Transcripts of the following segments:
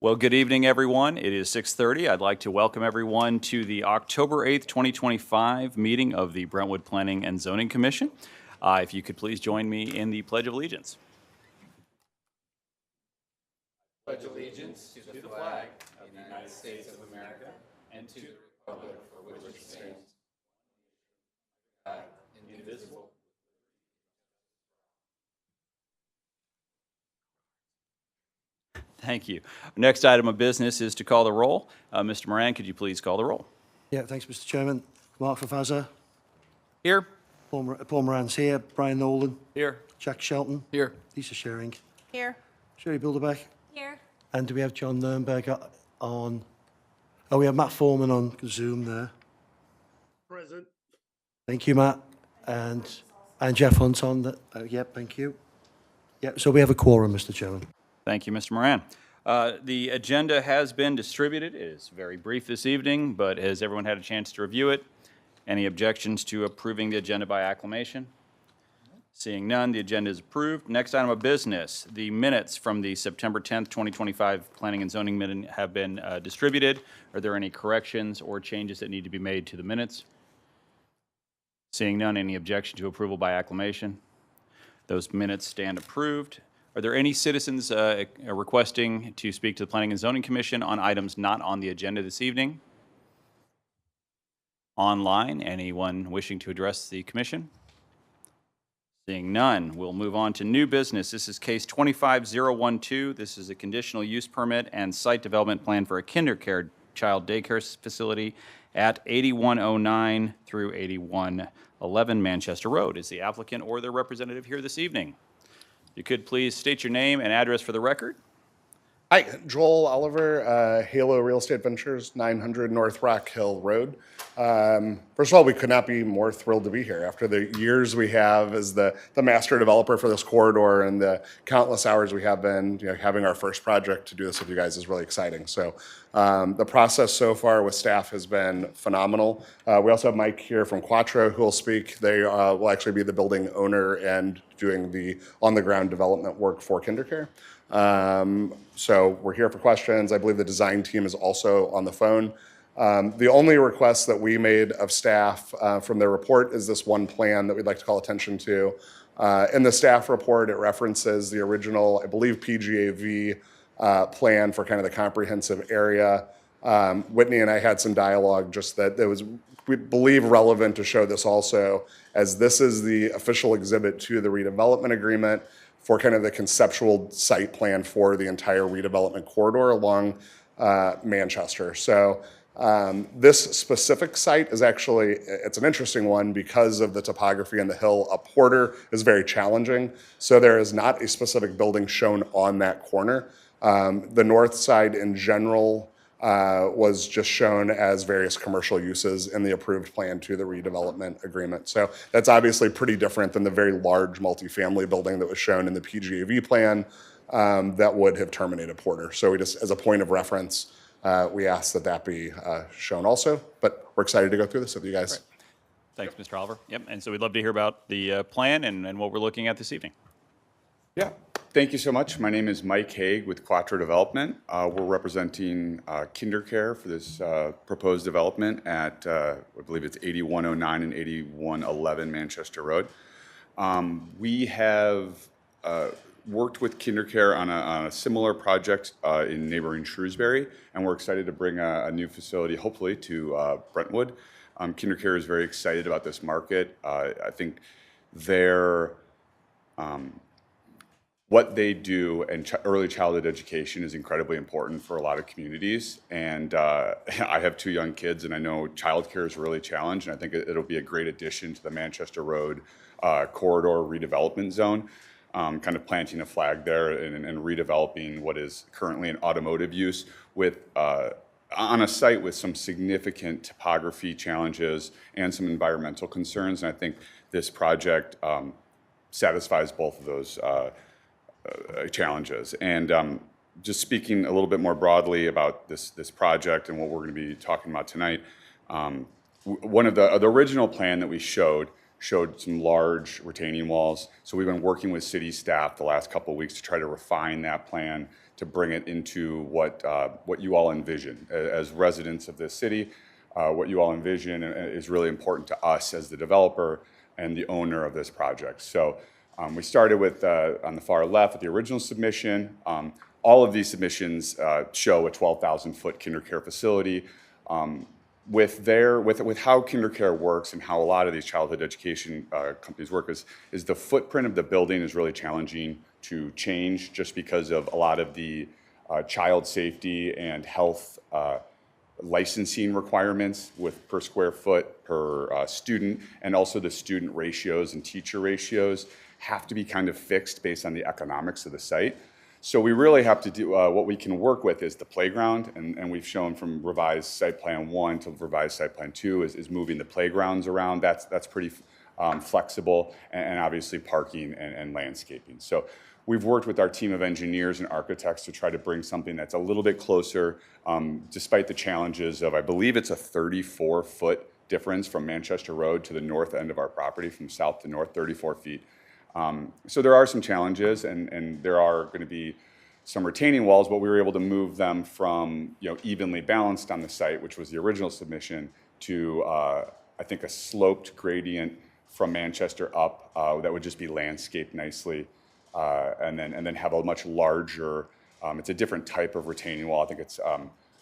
Well, good evening, everyone. It is 6:30. I'd like to welcome everyone to the October 8th, 2025 meeting of the Brentwood Planning and Zoning Commission. If you could please join me in the Pledge of Allegiance. Pledge allegiance to the flag of the United States of America and to the republic for which it stands, indivisible. Thank you. Next item of business is to call the roll. Mr. Moran, could you please call the roll? Yeah, thanks, Mr. Chairman. Mark Fafazza. Here. Paul Moran's here. Brian Nolan. Here. Jack Shelton. Here. Lisa Shering. Here. Sherry Bilderbeck. Here. And do we have John Nurnberg on? Oh, we have Matt Foreman on Zoom there. Present. Thank you, Matt. And Jeff Hunt on that. Yep, thank you. Yep, so we have a quorum, Mr. Chairman. Thank you, Mr. Moran. The agenda has been distributed. It is very brief this evening, but has everyone had a chance to review it? Any objections to approving the agenda by acclamation? Seeing none, the agenda is approved. Next item of business, the minutes from the September 10th, 2025 Planning and Zoning meeting have been distributed. Are there any corrections or changes that need to be made to the minutes? Seeing none, any objection to approval by acclamation? Those minutes stand approved. Are there any citizens requesting to speak to the Planning and Zoning Commission on items not on the agenda this evening? Online, anyone wishing to address the commission? Seeing none, we'll move on to new business. This is case 25012. This is a conditional use permit and site development plan for a kindergarten child daycare facility at 8109 through 8111 Manchester Road. Is the applicant or their representative here this evening? You could please state your name and address for the record. Hi, Joel Oliver, Halo Real Estate Ventures, 900 North Rock Hill Road. First of all, we could not be more thrilled to be here after the years we have as the master developer for this corridor and the countless hours we have been having our first project to do this with you guys is really exciting. So the process so far with staff has been phenomenal. We also have Mike here from Quattro who will speak. They will actually be the building owner and doing the on-the-ground development work for KinderCare. So we're here for questions. I believe the design team is also on the phone. The only request that we made of staff from their report is this one plan that we'd like to call attention to. In the staff report, it references the original, I believe, PGAV plan for kind of the comprehensive area. Whitney and I had some dialogue just that it was, we believe, relevant to show this also, as this is the official exhibit to the redevelopment agreement for kind of the conceptual site plan for the entire redevelopment corridor along Manchester. So this specific site is actually, it's an interesting one because of the topography and the hill up Porter is very challenging. So there is not a specific building shown on that corner. The north side in general was just shown as various commercial uses in the approved plan to the redevelopment agreement. So that's obviously pretty different than the very large multifamily building that was shown in the PGAV plan that would have terminated Porter. So we just, as a point of reference, we ask that that be shown also, but we're excited to go through this with you guys. Thanks, Mr. Oliver. Yep, and so we'd love to hear about the plan and what we're looking at this evening. Yeah, thank you so much. My name is Mike Haig with Quattro Development. We're representing KinderCare for this proposed development at, I believe it's 8109 and 8111 Manchester Road. We have worked with KinderCare on a similar project in neighboring Shrewsbury, and we're excited to bring a new facility, hopefully, to Brentwood. KinderCare is very excited about this market. I think they're what they do and early childhood education is incredibly important for a lot of communities. And I have 2 young kids, and I know childcare is really challenged, and I think it'll be a great addition to the Manchester Road corridor redevelopment zone, kind of planting a flag there and redeveloping what is currently an automotive use with on a site with some significant topography challenges and some environmental concerns. And I think this project satisfies both of those challenges. And just speaking a little bit more broadly about this project and what we're going to be talking about tonight, one of the original plan that we showed some large retaining walls. So we've been working with city staff the last couple of weeks to try to refine that plan to bring it into what you all envision. As residents of this city, what you all envision is really important to us as the developer and the owner of this project. So we started with, on the far left, with the original submission. All of these submissions show a 12,000-foot KinderCare facility. With how KinderCare works and how a lot of these childhood education companies work is the footprint of the building is really challenging to change just because of a lot of the child safety and health licensing requirements with per square foot per student, and also the student ratios and teacher ratios have to be kind of fixed based on the economics of the site. So we really have to do, what we can work with is the playground, and we've shown from revised site plan 1 to revised site plan 2 is moving the playgrounds around. That's pretty flexible, and obviously parking and landscaping. So we've worked with our team of engineers and architects to try to bring something that's a little bit closer, despite the challenges of, I believe it's a 34-foot difference from Manchester Road to the north end of our property, from south to north, 34 feet. So there are some challenges, and there are going to be some retaining walls, but we were able to move them from evenly balanced on the site, which was the original submission, to I think a sloped gradient from Manchester up that would just be landscaped nicely, and then have a much larger. It's a different type of retaining wall. I think it's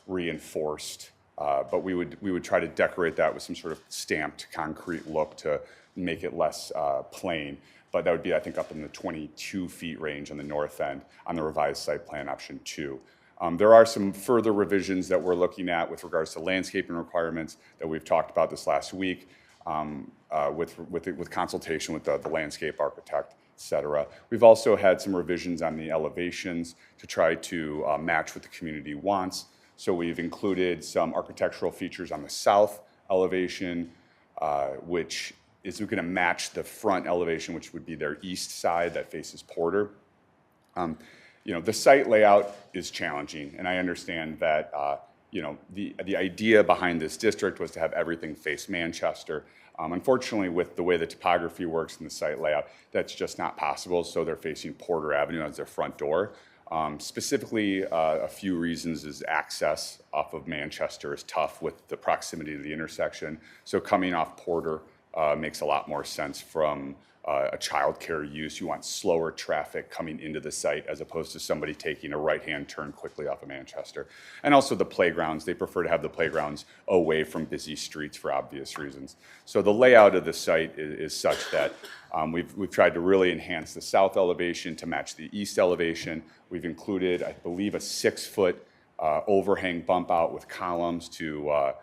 reinforced, but we would try to decorate that with some sort of stamped concrete look to make it less plain. But that would be, I think, up in the 22 feet range on the north end on the revised site plan option 2. There are some further revisions that we're looking at with regards to landscaping requirements that we've talked about this last week with consultation with the landscape architect, et cetera. We've also had some revisions on the elevations to try to match what the community wants. So we've included some architectural features on the south elevation, which is going to match the front elevation, which would be their east side that faces Porter. The site layout is challenging, and I understand that the idea behind this district was to have everything face Manchester. Unfortunately, with the way the topography works in the site layout, that's just not possible, so they're facing Porter Avenue as their front door. Specifically, a few reasons is access off of Manchester is tough with the proximity to the intersection, so coming off Porter makes a lot more sense from a childcare use. You want slower traffic coming into the site as opposed to somebody taking a right-hand turn quickly off of Manchester. And also the playgrounds. They prefer to have the playgrounds away from busy streets for obvious reasons. So the layout of the site is such that we've tried to really enhance the south elevation to match the east elevation. We've included, I believe, a 6-foot overhang bump out with columns to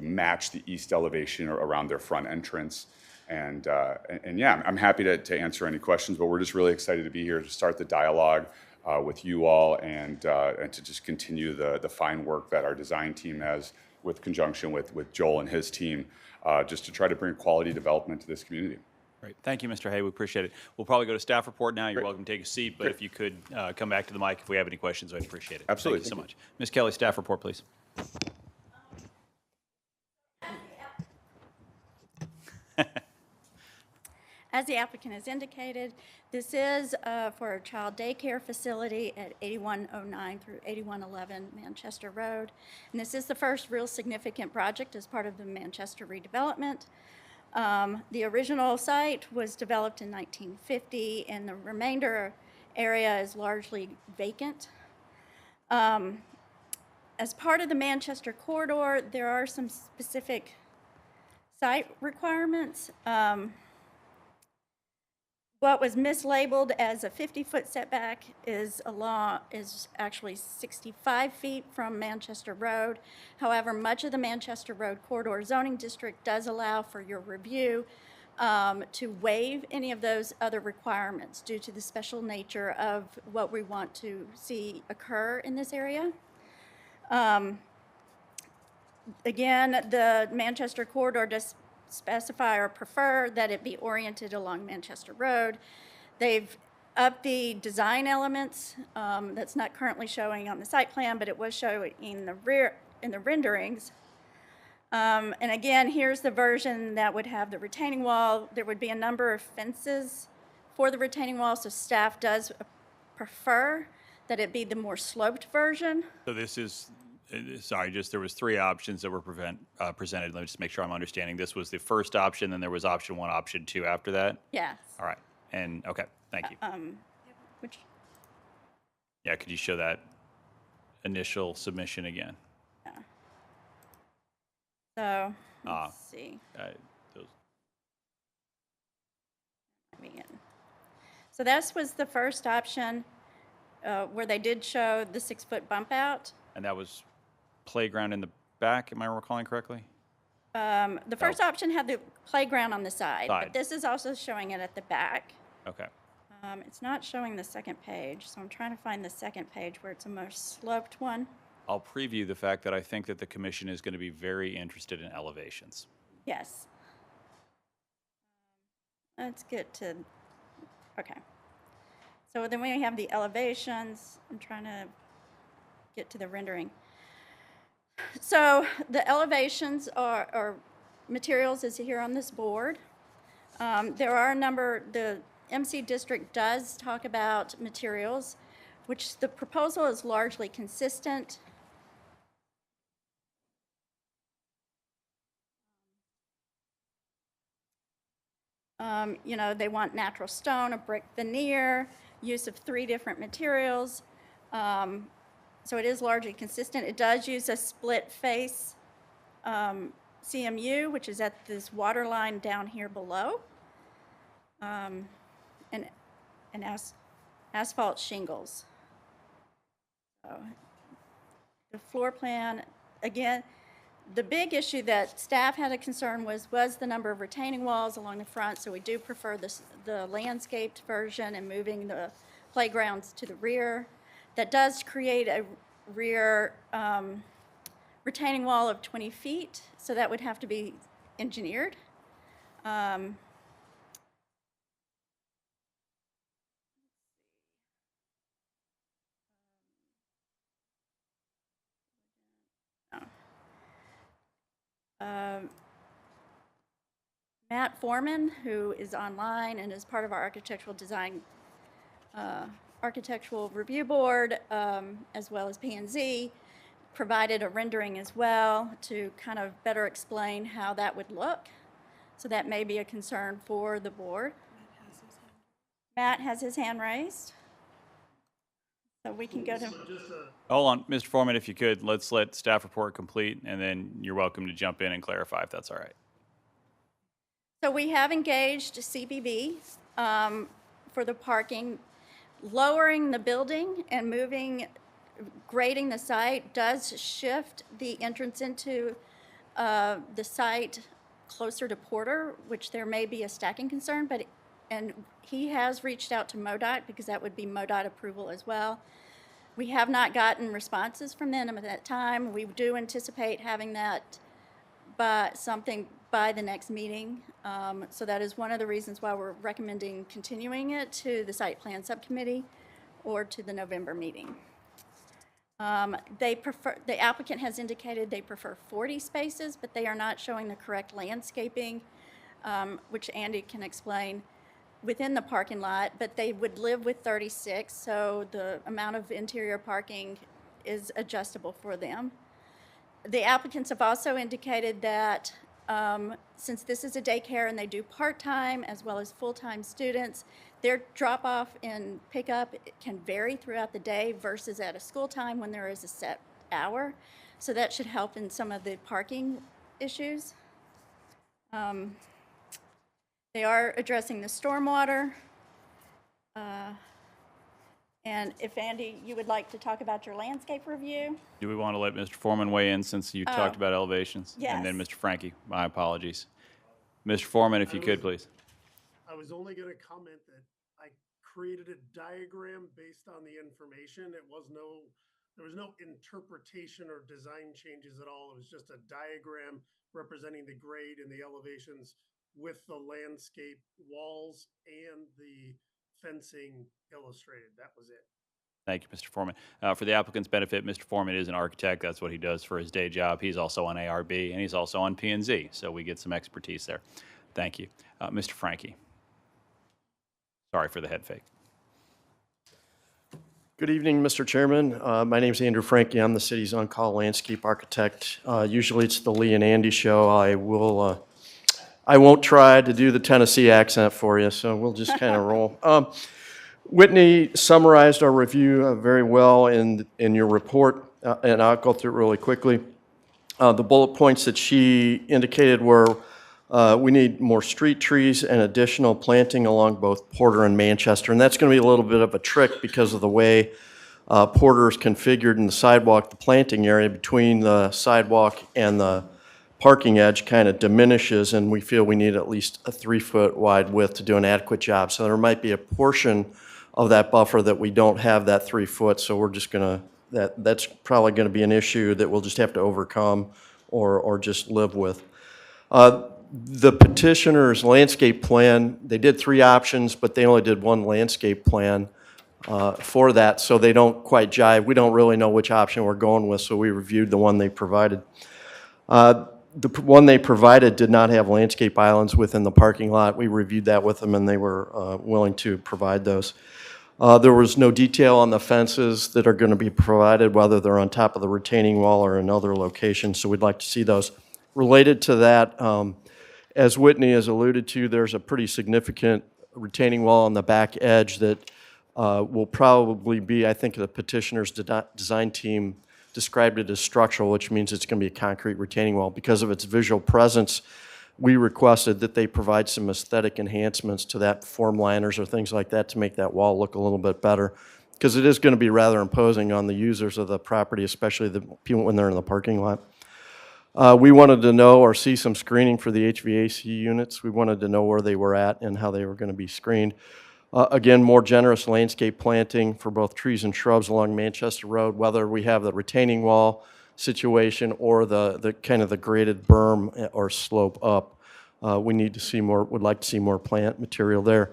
match the east elevation around their front entrance. And yeah, I'm happy to answer any questions, but we're just really excited to be here to start the dialogue with you all and to just continue the fine work that our design team has with conjunction with Joel and his team, just to try to bring quality development to this community. Great. Thank you, Mr. Hay. We appreciate it. We'll probably go to staff report now. You're welcome to take a seat, but if you could come back to the mic if we have any questions, I'd appreciate it. Absolutely. Thank you so much. Ms. Kelly, staff report, please. As the applicant has indicated, this is for a child daycare facility at 8109 through 8111 Manchester Road. And this is the first real significant project as part of the Manchester redevelopment. The original site was developed in 1950, and the remainder area is largely vacant. As part of the Manchester corridor, there are some specific site requirements. What was mislabeled as a 50-foot setback is actually 65 feet from Manchester Road. However, much of the Manchester Road corridor zoning district does allow for your review to waive any of those other requirements due to the special nature of what we want to see occur in this area. Again, the Manchester corridor does specify or prefer that it be oriented along Manchester Road. They've upped the design elements. That's not currently showing on the site plan, but it was showing in the renderings. And again, here's the version that would have the retaining wall. There would be a number of fences for the retaining wall, so staff does prefer that it be the more sloped version. So this is, sorry, just there was three options that were presented. Let me just make sure I'm understanding. This was the first option, then there was option 1, option 2 after that? Yes. All right, and, okay, thank you. Which, Yeah, could you show that initial submission again? so, let's see. Those- Let me in. So this was the first option where they did show the 6-foot bump out. And that was playground in the back, am I recalling correctly? The first option had the playground on the side, Side. but this is also showing it at the back. Okay. It's not showing the second page, so I'm trying to find the second page where it's a more sloped one. I'll preview the fact that I think that the commission is going to be very interested in elevations. Yes. Let's get to, okay. So then we have the elevations. I'm trying to get to the rendering. So the elevations or materials is here on this board. There are a number, the MC district does talk about materials, which the proposal is largely consistent. You know, they want natural stone, a brick veneer, use of 3 different materials. So it is largely consistent. It does use a split face CMU, which is at this water line down here below, and asphalt shingles. So the floor plan, again, the big issue that staff had a concern was the number of retaining walls along the front, so we do prefer the landscaped version and moving the playgrounds to the rear. That does create a rear retaining wall of 20 feet, so that would have to be engineered. Matt Foreman, who is online and is part of our architectural design, architectural review board, as well as P&Z, provided a rendering as well to kind of better explain how that would look. So that may be a concern for the board. Matt has his hand raised. So we can go to, Hold on, Mr. Foreman, if you could, let's let staff report complete, and then you're welcome to jump in and clarify if that's all right. so we have engaged CBB for the parking. Lowering the building and grading the site does shift the entrance into the site closer to Porter, which there may be a stacking concern, and he has reached out to MoDOT because that would be MoDOT approval as well. We have not gotten responses from them at that time. We do anticipate having that by the next meeting. So that is one of the reasons why we're recommending continuing it to the site plan subcommittee or to the November meeting. The applicant has indicated they prefer 40 spaces, but they are not showing the correct landscaping, which Andy can explain, within the parking lot, but they would live with 36, so the amount of interior parking is adjustable for them. The applicants have also indicated that since this is a daycare and they do part-time as well as full-time students, their drop-off and pickup can vary throughout the day versus at a school time when there is a set hour. So that should help in some of the parking issues. They are addressing the stormwater. And if, Andy, you would like to talk about your landscape review? Do we want to let Mr. Foreman weigh in since you talked about elevations? And then yes. Mr. Frankie, my apologies. Mr. Foreman, if you could, please. I was only going to comment that I created a diagram based on the information. There was no interpretation or design changes at all. It was just a diagram representing the grade and the elevations with the landscape walls and the fencing illustrated. That was it. Thank you, Mr. Foreman. For the applicant's benefit, Mr. Foreman is an architect. That's what he does for his day job. He's also on ARB, and he's also on P&Z, so we get some expertise there. Thank you. Mr. Frankie. Sorry for the head fake. Good evening, Mr. Chairman. My name's Andrew Frankie. I'm the city's on-call landscape architect. Usually it's the Lee and Andy show. I won't try to do the Tennessee accent for you, so we'll just kind of roll. Whitney summarized our review very well in your report, and I'll go through it really quickly. The bullet points that she indicated were we need more street trees and additional planting along both Porter and Manchester. And that's going to be a little bit of a trick because of the way Porter is configured in the sidewalk. The planting area between the sidewalk and the parking edge kind of diminishes, and we feel we need at least a 3-foot wide width to do an adequate job. So there might be a portion of that buffer that we don't have that 3 foot, so we're just going to, that's probably going to be an issue that we'll just have to overcome or just live with. The petitioner's landscape plan, they did 3 options, but they only did 1 landscape plan for that, so they don't quite jive. We don't really know which option we're going with, so we reviewed the one they provided. The one they provided did not have landscape islands within the parking lot. We reviewed that with them, and they were willing to provide those. There was no detail on the fences that are going to be provided, whether they're on top of the retaining wall or in other locations, so we'd like to see those. Related to that, as Whitney has alluded to, there's a pretty significant retaining wall on the back edge that will probably be, I think the petitioner's design team described it as structural, which means it's going to be a concrete retaining wall. Because of its visual presence, we requested that they provide some aesthetic enhancements to that, form liners or things like that, to make that wall look a little bit better, because it is going to be rather imposing on the users of the property, especially the people when they're in the parking lot. We wanted to know or see some screening for the HVAC units. We wanted to know where they were at and how they were going to be screened. Again, more generous landscape planting for both trees and shrubs along Manchester Road, whether we have the retaining wall situation or the kind of the graded berm or slope up. We need to see more, would like to see more plant material there.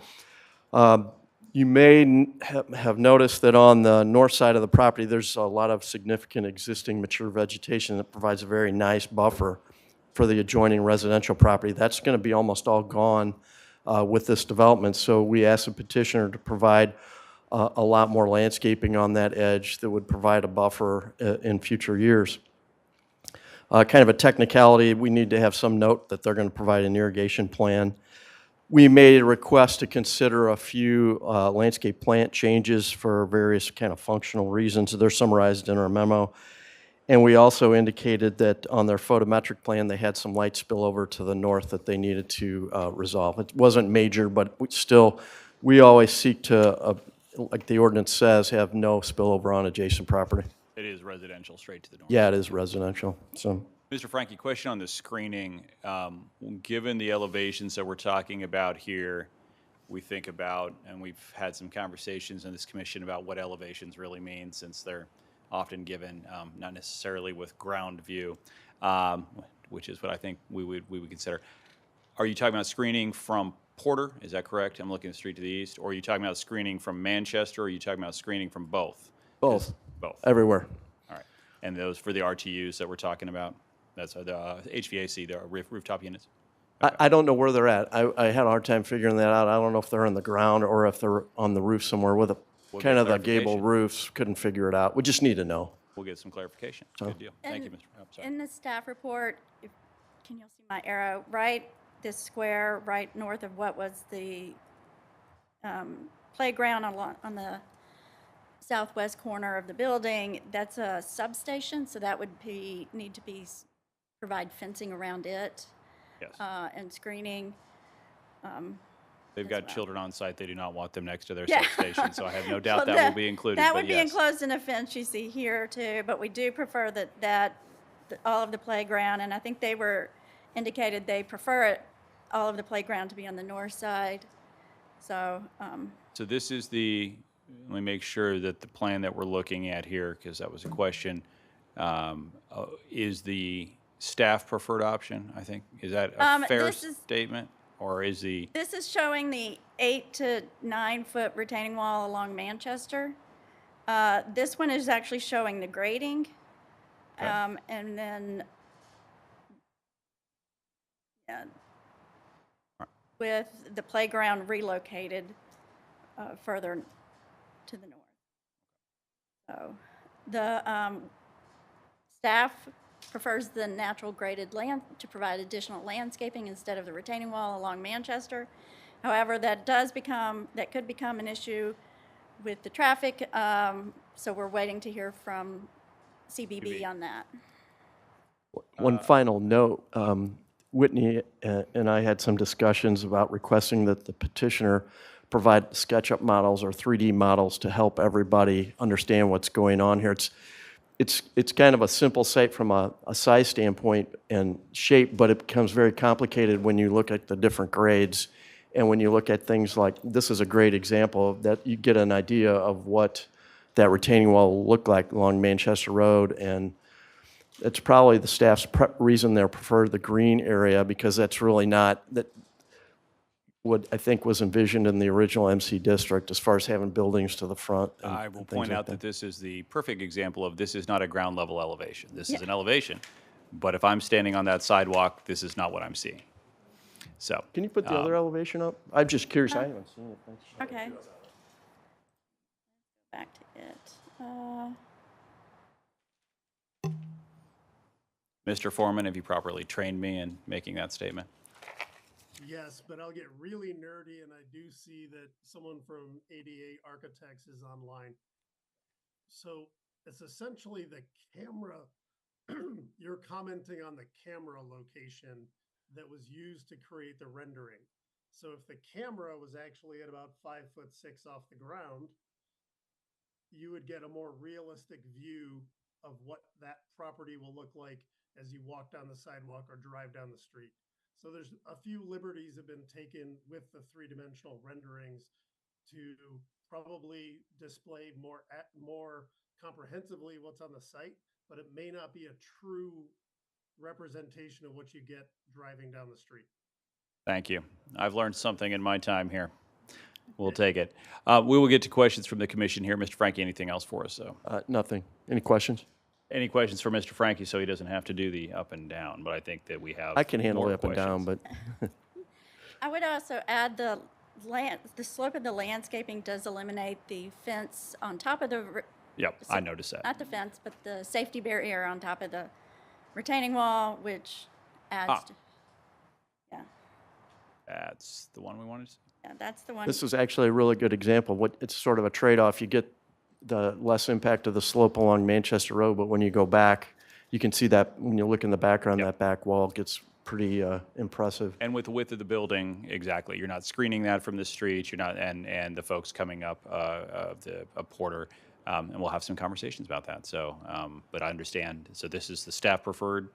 You may have noticed that on the north side of the property, there's a lot of significant existing mature vegetation that provides a very nice buffer for the adjoining residential property. That's going to be almost all gone with this development. So we asked the petitioner to provide a lot more landscaping on that edge that would provide a buffer in future years. Kind of a technicality, we need to have some note that they're going to provide an irrigation plan. We made a request to consider a few landscape plant changes for various kind of functional reasons. They're summarized in our memo. And we also indicated that on their photometric plan, they had some light spillover to the north that they needed to resolve. It wasn't major, but still, we always seek to, like the ordinance says, have no spillover on adjacent property. It is residential straight to the north. Yeah, it is residential, so. Mr. Frankie, question on the screening. Given the elevations that we're talking about here, we think about, and we've had some conversations in this commission about what elevations really mean, since they're often given not necessarily with ground view, which is what I think we would consider. Are you talking about screening from Porter? Is that correct? I'm looking at the street to the east. Or are you talking about screening from Manchester, or are you talking about screening from both? Both. Both. Everywhere. All right. And those for the RTUs that we're talking about? That's the HVAC, the rooftop units? I don't know where they're at. I had a hard time figuring that out. I don't know if they're in the ground or if they're on the roof somewhere with a We'll kind get of the gable clarification. roofs. Couldn't figure it out. We just need to know. We'll get some clarification. Good deal. Thank you, Mr. I'm sorry. In the staff report, can you see my arrow? Right, this square right north of what was the playground on the southwest corner of the building, that's a substation, so that would need to be, provide fencing around it Yes. and screening. They've as got well. children on site. They do not want them next to their Yeah. substation, so I have no doubt Well, that will be included. That but would be yes. enclosed in a fence you see here too, but we do prefer that all of the playground, and I think they were indicated they prefer all of the playground to be on the north side. So, So this is let me make sure that the plan that we're looking at here, because that was a question, is the staff preferred option, I think? Is that a fair this is- statement? Or is this is showing the 8 to 9 foot retaining wall along Manchester. This one is actually showing the grading. Okay. And then, yeah, with the playground relocated further to the north. Oh, the staff prefers the natural graded land to provide additional landscaping instead of the retaining wall along Manchester. However, that could become an issue with the traffic, so we're waiting to hear from CBB on that. One final note, Whitney and I had some discussions about requesting that the petitioner provide SketchUp models or 3D models to help everybody understand what's going on here. It's kind of a simple site from a size standpoint and shape, but it becomes very complicated when you look at the different grades. And when you look at things like, this is a great example of that, you get an idea of what that retaining wall will look like along Manchester Road. And it's probably the staff's reason they prefer the green area, because that's really not what I think was envisioned in the original MC district as far as having buildings to the front. I will point out that this is the perfect example of this is not a ground level elevation. This is an elevation, but if I'm standing on that sidewalk, this is not what I'm seeing. So. Can you put the other elevation up? I'm just curious, I haven't seen it. Thanks. Okay. Back to it. Mr. Foreman, have you properly trained me in making that statement? Yes, but I'll get really nerdy, and I do see that someone from 88 Architects is online. So it's essentially the camera, you're commenting on the camera location that was used to create the rendering. So if the camera was actually at about 5'6" off the ground, you would get a more realistic view of what that property will look like as you walk down the sidewalk or drive down the street. So there's a few liberties have been taken with the three-dimensional renderings to probably display more comprehensively what's on the site, but it may not be a true representation of what you get driving down the street. Thank you. I've learned something in my time here. We'll take it. We will get to questions from the commission here. Mr. Frankie, anything else for us, though? Nothing. Any questions? Any questions for Mr. Frankie so he doesn't have to do the up and down? But I think that we have I can handle more it up and down, questions. but I would also add the slope of the landscaping does eliminate the fence on top of the, Yep, I noticed that. not the fence, but the safety barrier on top of the retaining wall, which adds to, yeah, That's the one we wanted to see. yeah, that's the one. this is actually a really good example. It's sort of a trade-off. You get the less impact of the slope along Manchester Road, but when you go back, you can see that when you look in the background, Yep. that back wall gets pretty impressive. And with the width of the building, exactly. You're not screening that from the street. You're not, and the folks coming up a Porter, and we'll have some conversations about that. So, but I understand. So this is the staff preferred,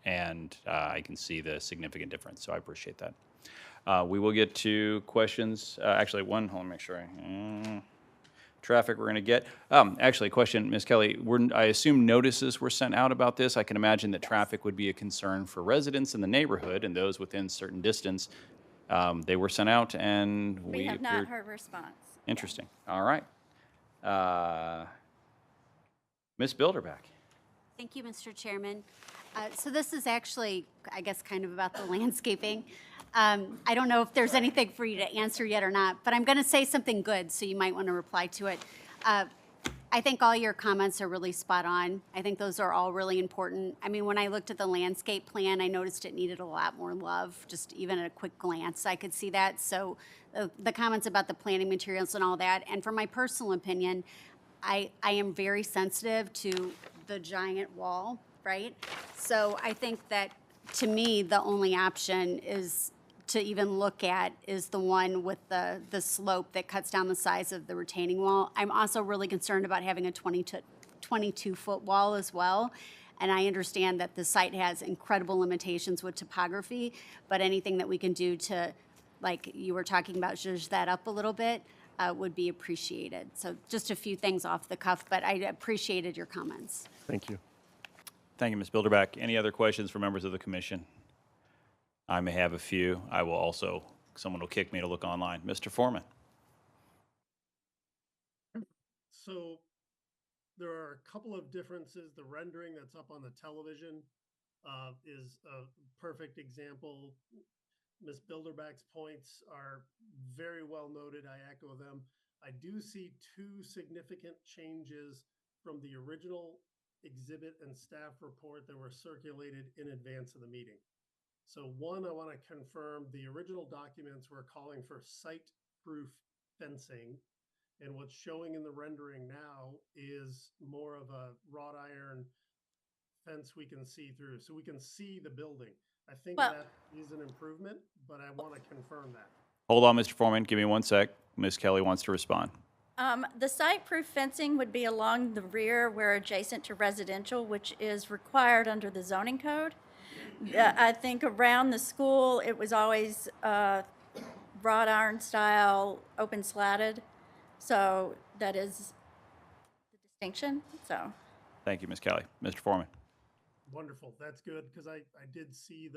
and I can see the significant difference. So I appreciate that. We will get to questions. Actually, one. Hold on, make sure. Traffic we're going to get. Actually, question, Ms. Kelly. I assume notices were sent out about this. I can imagine that traffic would be a concern for residents in the neighborhood and those within certain distance. They were sent out, and We have not heard response. Interesting. All right. Ms. Bilderback. Thank you, Mr. Chairman. So this is actually, I guess, kind of about the landscaping. I don't know if there's anything for you to answer yet or not, but I'm going to say something good, so you might want to reply to it. I think all your comments are really spot on. I think those are all really important. I mean, when I looked at the landscape plan, I noticed it needed a lot more love, just even at a quick glance, I could see that. So the comments about the planting materials and all that, and for my personal opinion, I am very sensitive to the giant wall, right? So I think that, to me, the only option is to even look at is the one with the slope that cuts down the size of the retaining wall. I'm also really concerned about having a 22-foot wall as well. And I understand that the site has incredible limitations with topography, but anything that we can do to, like you were talking about, zhuzh that up a little bit would be appreciated. So just a few things off the cuff, but I appreciated your comments. Thank you. Thank you, Ms. Bilderback. Any other questions for members of the commission? I may have a few. I will also, someone will kick me to look online. Mr. Foreman. So there are a couple of differences. The rendering that's up on the television is a perfect example. Ms. Bilderback's points are very well noted. I echo them. I do see two significant changes from the original exhibit and staff report that were circulated in advance of the meeting. So one, I want to confirm the original documents were calling for site-proof fencing. And what's showing in the rendering now is more of a wrought iron fence we can see through. So we can see the building. I think Well- that is an improvement, but I want to confirm that. Hold on, Mr. Foreman, give me 1 sec. Ms. Kelly wants to respond. The site-proof fencing would be along the rear where adjacent to residential, which is required under the zoning code. I think around the school, it was always wrought iron style, open slatted. So that is the distinction, so. Thank you, Ms. Kelly. Mr. Foreman. Wonderful. That's good because I did see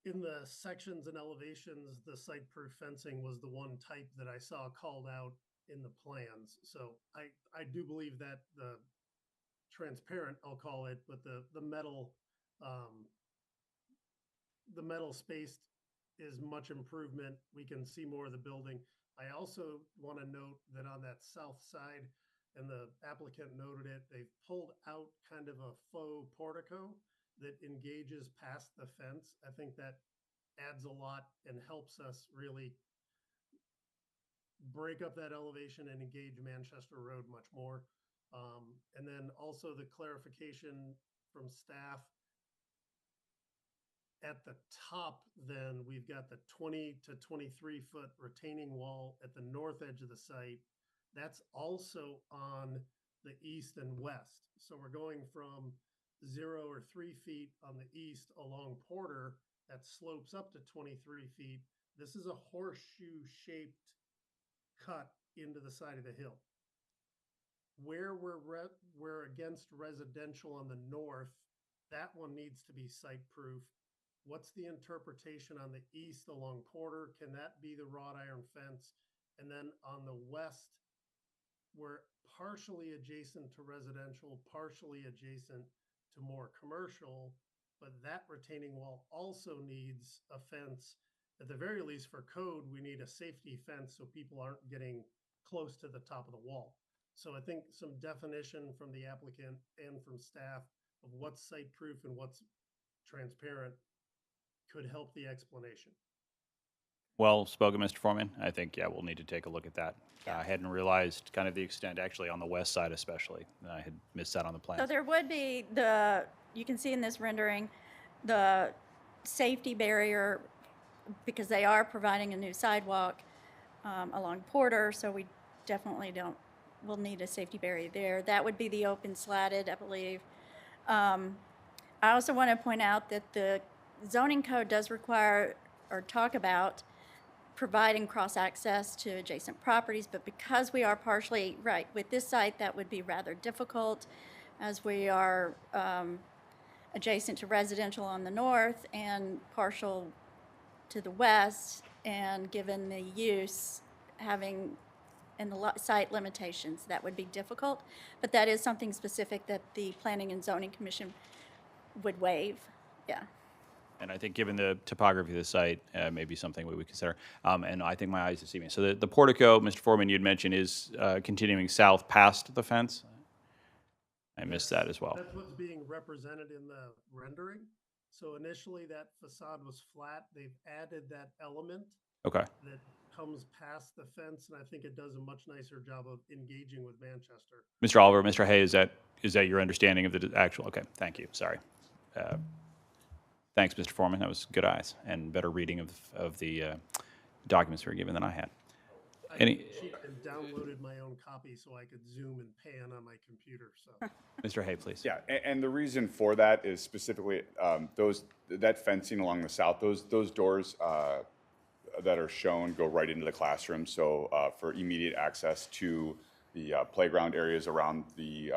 in the sections and elevations, the site-proof fencing was the one type that I saw called out in the plans. So I do believe that the transparent, I'll call it, but the metal spaced is much improvement. We can see more of the building. I also want to note that on that south side, and the applicant noted it, they've pulled out kind of a faux portico that engages past the fence. I think that adds a lot and helps us really break up that elevation and engage Manchester Road much more. And then also the clarification from staff. At the top, then we've got the 20 to 23 foot retaining wall at the north edge of the site. That's also on the east and west. So we're going from 0 or 3 feet on the east along Porter that slopes up to 23 feet. This is a horseshoe shaped cut into the side of the hill. Where we're against residential on the north, that one needs to be site proof. What's the interpretation on the east along Porter? Can that be the wrought iron fence? And then on the west, we're partially adjacent to residential, partially adjacent to more commercial, but that retaining wall also needs a fence. At the very least, for code, we need a safety fence so people aren't getting close to the top of the wall. So I think some definition from the applicant and from staff of what's site proof and what's transparent could help the explanation. Well spoken, Mr. Foreman. I think, yeah, we'll need to take a look at that. I hadn't realized kind of the extent, actually, on the west side especially. I had missed that on the plan. So there would be you can see in this rendering, the safety barrier, because they are providing a new sidewalk along Porter, so we definitely we'll need a safety barrier there. That would be the open slatted, I believe. I also want to point out that the zoning code does require or talk about providing cross-access to adjacent properties, but because we are partially, right, with this site, that would be rather difficult as we are adjacent to residential on the north and partial to the west, and given the use having and the site limitations, that would be difficult. But that is something specific that the Planning and Zoning Commission would waive, yeah. And I think given the topography of the site, maybe something we would consider. And I think my eyes deceive me. So the portico, Mr. Foreman, you'd mentioned is continuing south past the fence? I missed that as well. That's what's being represented in the rendering. So initially that facade was flat. They've added that element Okay. that comes past the fence, and I think it does a much nicer job of engaging with Manchester. Mr. Oliver, Mr. Hay, is that your understanding of the actual? Okay, thank you. Sorry. Thanks, Mr. Foreman. That was good eyes and better reading of the documents we were given than I had. I Any, cheated and downloaded my own copy so I could zoom and pan on my computer, so. Mr. Hay, please. Yeah, and the reason for that is specifically that fencing along the south, those doors that are shown go right into the classroom. So for immediate access to the playground areas around the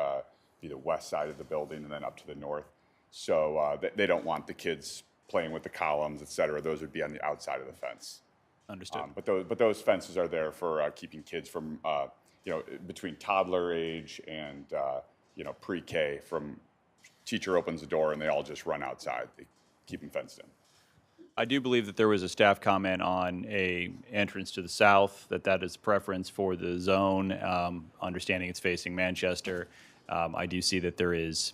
west side of the building and then up to the north. So they don't want the kids playing with the columns, et cetera. Those would be on the outside of the fence. Understood. But those fences are there for keeping kids from between toddler age and pre-K. From teacher opens the door and they all just run outside. They keep them fenced in. I do believe that there was a staff comment on a entrance to the south, that is preference for the zone, understanding it's facing Manchester. I do see that there is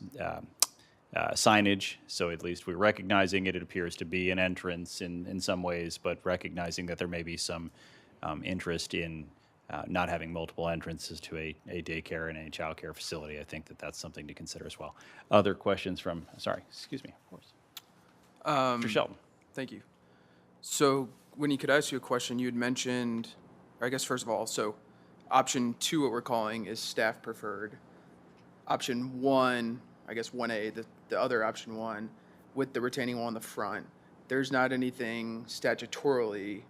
signage, so at least we're recognizing it. It appears to be an entrance in some ways, but recognizing that there may be some interest in not having multiple entrances to a daycare and a childcare facility. I think that that's something to consider as well. Other questions from, sorry, excuse me, of course. Mr. Shelton. Thank you. So, Whitney, could I ask you a question? You had mentioned, or I guess first of all, so option 2, what we're calling, is staff preferred. Option 1, I guess 1A, the other option 1, with the retaining wall in the front, there's not anything statutorily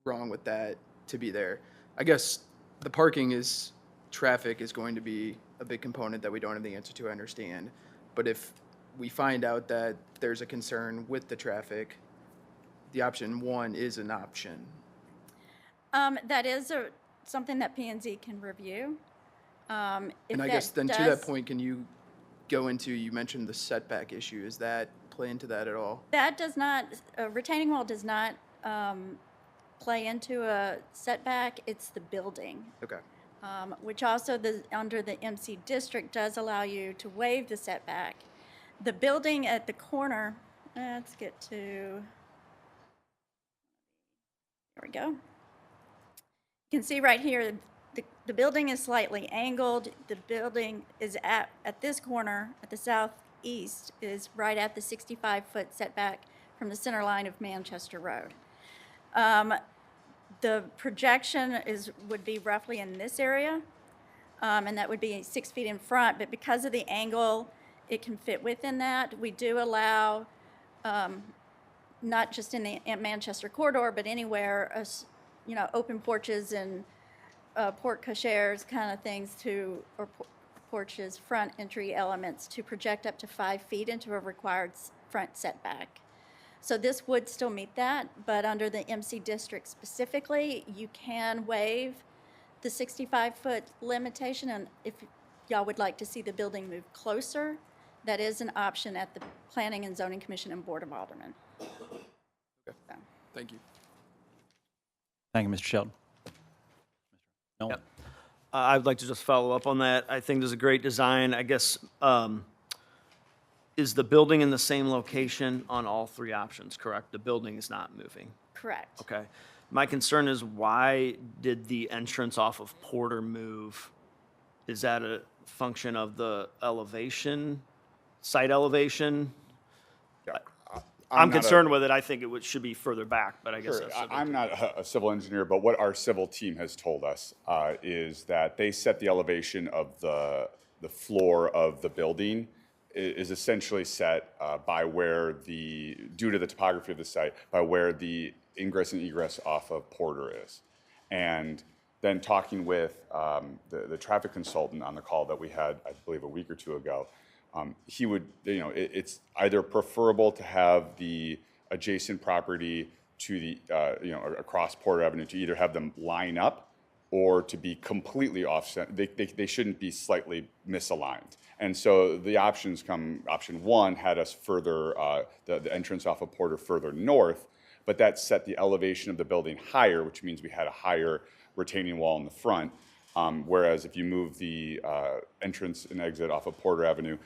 wrong with that to be there. I guess the traffic is going to be a big component that we don't have the answer to, I understand. But if we find out that there's a concern with the traffic, the option 1 is an option. That is something that P&Z can review. And I guess then to that point, can you go into, you mentioned the setback issue, does that play into that at all? That does not, a retaining wall does not play into a setback, it's the building. Okay. Which also under the MC district does allow you to waive the setback. The building at the corner, let's get to, there we go. You can see right here, the building is slightly angled. The building is at this corner, at the southeast, is right at the 65-foot setback from the center line of Manchester Road. The projection would be roughly in this area, and that would be 6 feet in front, but because of the angle, it can fit within that. We do allow, not just in the Manchester corridor, but anywhere, open porches and porte cocheres kind of things or porches, front entry elements to project up to 5 feet into a required front setback. So this would still meet that, but under the MC district specifically, you can waive the 65-foot limitation, and if y'all would like to see the building move closer, that is an option at the Planning and Zoning Commission and Board of Aldermen. Okay. So. Thank you. Thank you, Mr. Shelton. Nolan. Yep. I'd like to just follow up on that. I think there's a great design. I guess, is the building in the same location on all 3 options, correct? The building is not moving. Correct. Okay. My concern is, why did the entrance off of Porter move? Is that a function of the elevation, site elevation? I'm not a- concerned with it. I think it should be further back, but I guess Sure. that's. I'm not a civil engineer, but what our civil team has told us is that they set the elevation of the floor of the building is essentially set by where due to the topography of the site, by where the ingress and egress off of Porter is. And then talking with the traffic consultant on the call that we had, I believe, a week or 2 ago, he would, it's either preferable to have the adjacent property to the, across Porter Avenue, to either have them line up or to be completely offset. They shouldn't be slightly misaligned. And so the option 1 had us further, the entrance off of Porter further north, but that set the elevation of the building higher, which means we had a higher retaining wall in the front. Whereas if you move the entrance and exit off of Porter Avenue,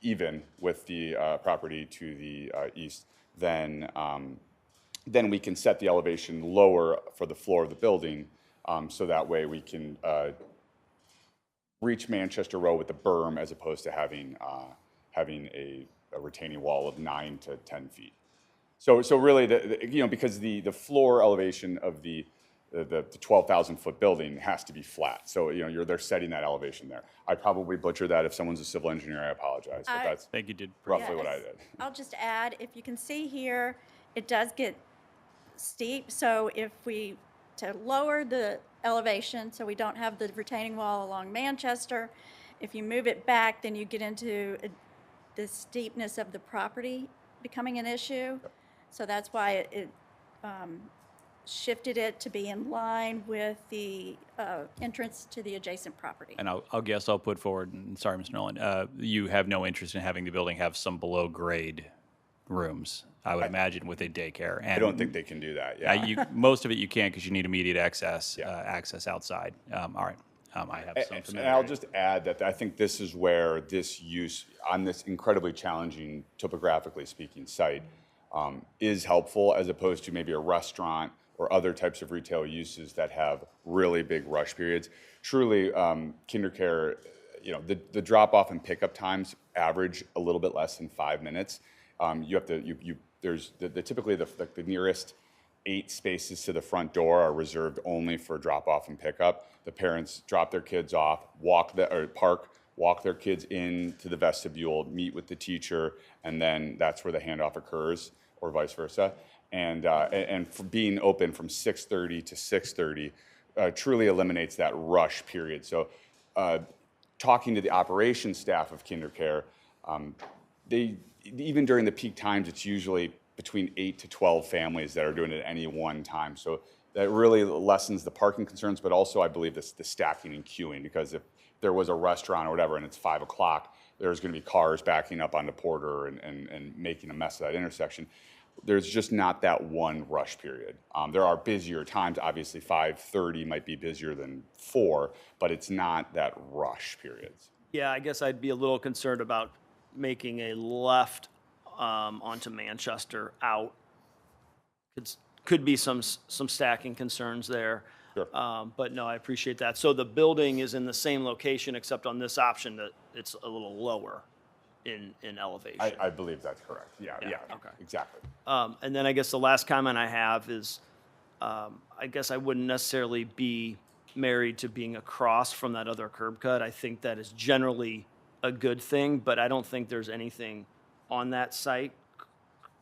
even with the property to the east, then we can set the elevation lower for the floor of the building, so that way we can reach Manchester Row with the berm, as opposed to having a retaining wall of 9 to 10 feet. So really, because the floor elevation of the 12,000-foot building has to be flat. So, they're setting that elevation there. I probably butchered that. If someone's a civil engineer, I apologize. But that's I think you did. roughly what I Yes. did. I'll just add, if you can see here, it does get steep. So if to lower the elevation, so we don't have the retaining wall along Manchester, if you move it back, then you get into the steepness of the property becoming an issue. So that's why it shifted it to be in line with the entrance to the adjacent property. And I'll put forward, and sorry, Mr. Nolan, you have no interest in having the building have some below grade rooms, I would imagine, with a daycare. And I don't think they can do that, yeah. most of it you can't because you need immediate access, Yeah. access outside. All right. I have some And familiarity. I'll just add that I think this is where this use on this incredibly challenging, topographically speaking, site is helpful as opposed to maybe a restaurant or other types of retail uses that have really big rush periods. Truly, KinderCare, the drop-off and pickup times average a little bit less than 5 minutes. You have to, there's typically the nearest 8 spaces to the front door are reserved only for drop-off and pickup. The parents drop their kids off, walk their kids into the vestibule, meet with the teacher, and then that's where the handoff occurs, or vice versa. And for being open from 6:30 to 6:30 truly eliminates that rush period. So talking to the operations staff of KinderCare, even during the peak times, it's usually between 8 to 12 families that are doing it at any one time. So that really lessens the parking concerns, but also I believe the stacking and queuing, because if there was a restaurant or whatever and it's 5 o'clock, there's going to be cars backing up onto Porter and making a mess of that intersection. There's just not that one rush period. There are busier times. Obviously, 5:30 might be busier than 4, but it's not that rush periods. Yeah, I guess I'd be a little concerned about making a left onto Manchester out. Could be some stacking concerns there. Sure. But no, I appreciate that. So the building is in the same location, except on this option that it's a little lower in elevation. I believe that's correct. Yeah, okay. Exactly. And then I guess the last comment I have is, I guess I wouldn't necessarily be married to being across from that other curb cut. I think that is generally a good thing, but I don't think there's anything on that site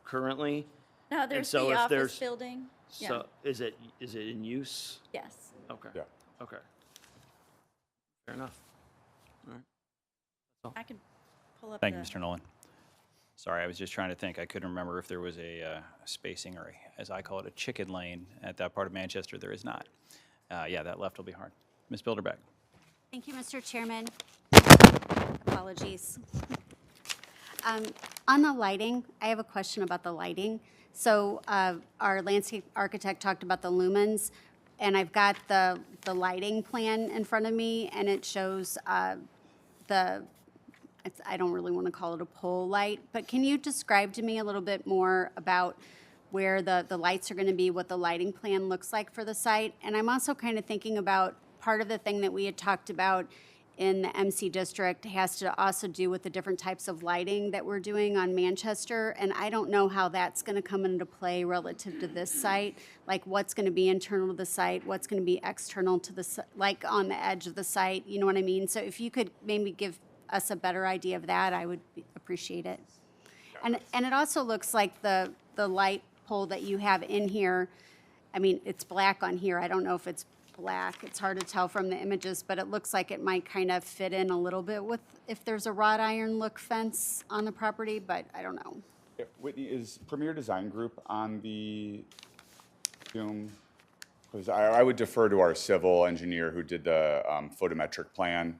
currently. No, there's so the if office there's- building. Yeah. So is it in use? Yes. Okay. Yeah. Okay. Fair enough. I can pull up Thank you, the- Mr. Nolan. Sorry, I was just trying to think. I couldn't remember if there was a spacing or, as I call it, a chicken lane at that part of Manchester. There is not. Yeah, that left will be hard. Ms. Bilderbeck. Thank you, Mr. Chairman. Apologies. On the lighting, I have a question about the lighting. So our landscape architect talked about the lumens, and I've got the lighting plan in front of me, and it shows I don't really want to call it a pole light, but can you describe to me a little bit more about where the lights are going to be, what the lighting plan looks like for the site? And I'm also kind of thinking about part of the thing that we had talked about in the MC district has to also do with the different types of lighting that we're doing on Manchester. And I don't know how that's going to come into play relative to this site, like what's going to be internal to the site, what's going to be external to the, like on the edge of the site, you know what I mean? So if you could maybe give us a better idea of that, I would appreciate it. And it also looks like the light pole that you have in here, I mean, it's black on here. I don't know if it's black. It's hard to tell from the images, but it looks like it might kind of fit in a little bit with if there's a wrought iron look fence on the property, but I don't know. Yeah, Whitney, is Premier Design Group on the Zoom? Because I would defer to our civil engineer who did the photometric plan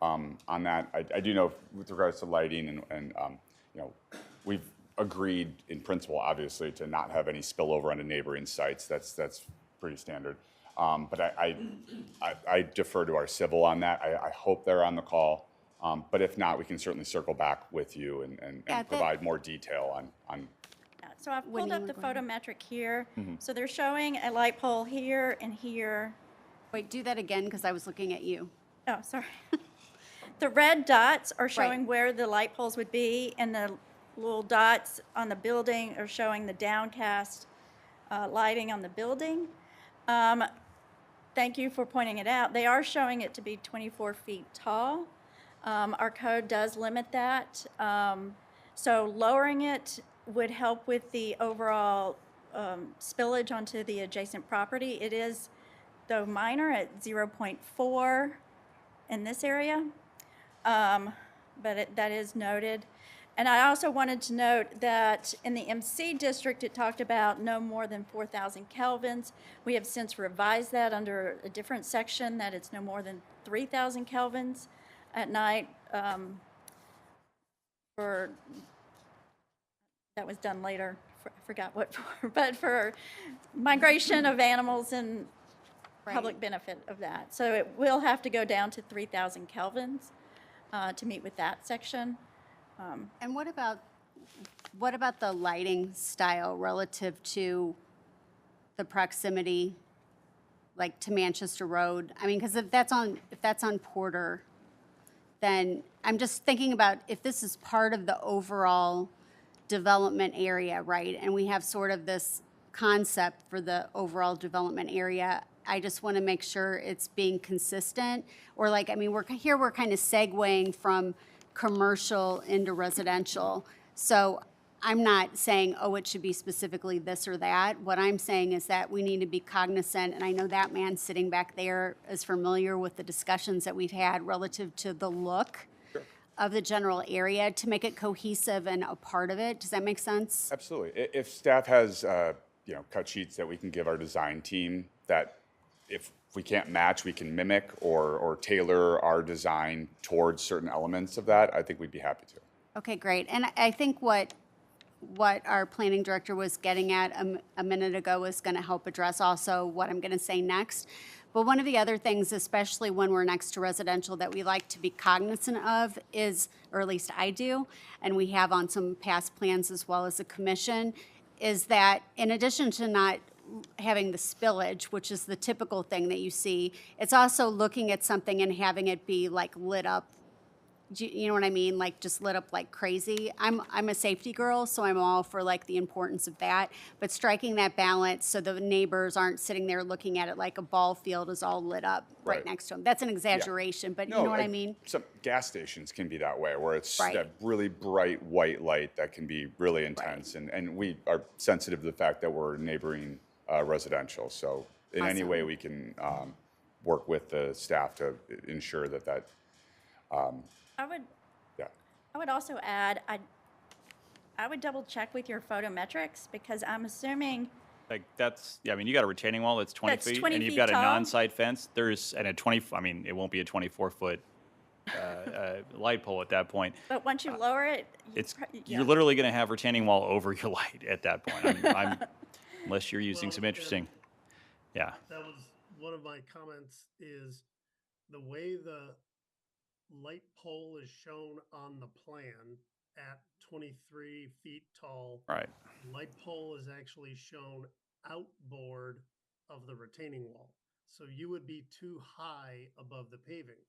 on that. I do know with regards to lighting and we've agreed in principle, obviously, to not have any spillover onto neighboring sites. That's pretty standard. But I defer to our civil on that. I hope they're on the call. But if not, we can certainly circle back with you and provide more detail on. So I've When pulled you up were the going. photometric here. So they're showing a light pole here and here. Wait, do that again, because I was looking at you. Oh, sorry. The red dots are showing where the light poles would be, and the little dots on the building are showing the downcast lighting on the building. Thank you for pointing it out. They are showing it to be 24 feet tall. Our code does limit that. So lowering it would help with the overall spillage onto the adjacent property. It is, though minor, at 0.4 in this area, but that is noted. And I also wanted to note that in the MC district, it talked about no more than 4,000 kelvins. We have since revised that under a different section that it's no more than 3,000 kelvins at night for that was done later. I forgot what for, but for migration of animals and public benefit of that. So it will have to go down to 3,000 kelvins to meet with that section. And what about the lighting style relative to the proximity, like to Manchester Road? I mean, because if that's on Porter, then I'm just thinking about if this is part of the overall development area, right? And we have sort of this concept for the overall development area. I just want to make sure it's being consistent. Or like, I mean, we're kind of segueing from commercial into residential. So I'm not saying, oh, it should be specifically this or that. What I'm saying is that we need to be cognizant, and I know that man sitting back there is familiar with the discussions that we've had relative to the look of the general area to make it cohesive and a part of it. Does that make sense? Absolutely. If staff has, cut sheets that we can give our design team that if we can't match, we can mimic or tailor our design towards certain elements of that, I think we'd be happy to. Okay, great. And I think what our planning director was getting at a minute ago was going to help address also what I'm going to say next. But one of the other things, especially when we're next to residential, that we like to be cognizant of is, or at least I do, and we have on some past plans as well as a commission, is that in addition to not having the spillage, which is the typical thing that you see, it's also looking at something and having it be like lit up. You know what I mean? Like just lit up like crazy. I'm a safety girl, so I'm all for like the importance of that. But striking that balance so the neighbors aren't sitting there looking at it like a ball field is all lit up right next to them. That's an exaggeration, but you know what I mean? Some gas stations can be that way, where it's Right. that really bright white light that can be really intense. And we are sensitive to the fact that we're neighboring residential. So in any Awesome. way we can work with the staff to ensure that yeah. I would also add, I would double check with your photometrics because I'm assuming Like that's, yeah, I mean, you got a retaining wall that's 20 That's feet 20 and you've feet got a tall. non-site fence. And I mean, it won't be a 24-foot light pole at that point. but once you lower it, You're literally going to have retaining wall over your light at that point. Unless you're using Well, some interesting, yeah. That was one of my comments is the way the light pole is shown on the plan at 23 feet tall. Right. Light pole is actually shown outboard of the retaining wall. So you would be too high above the paving.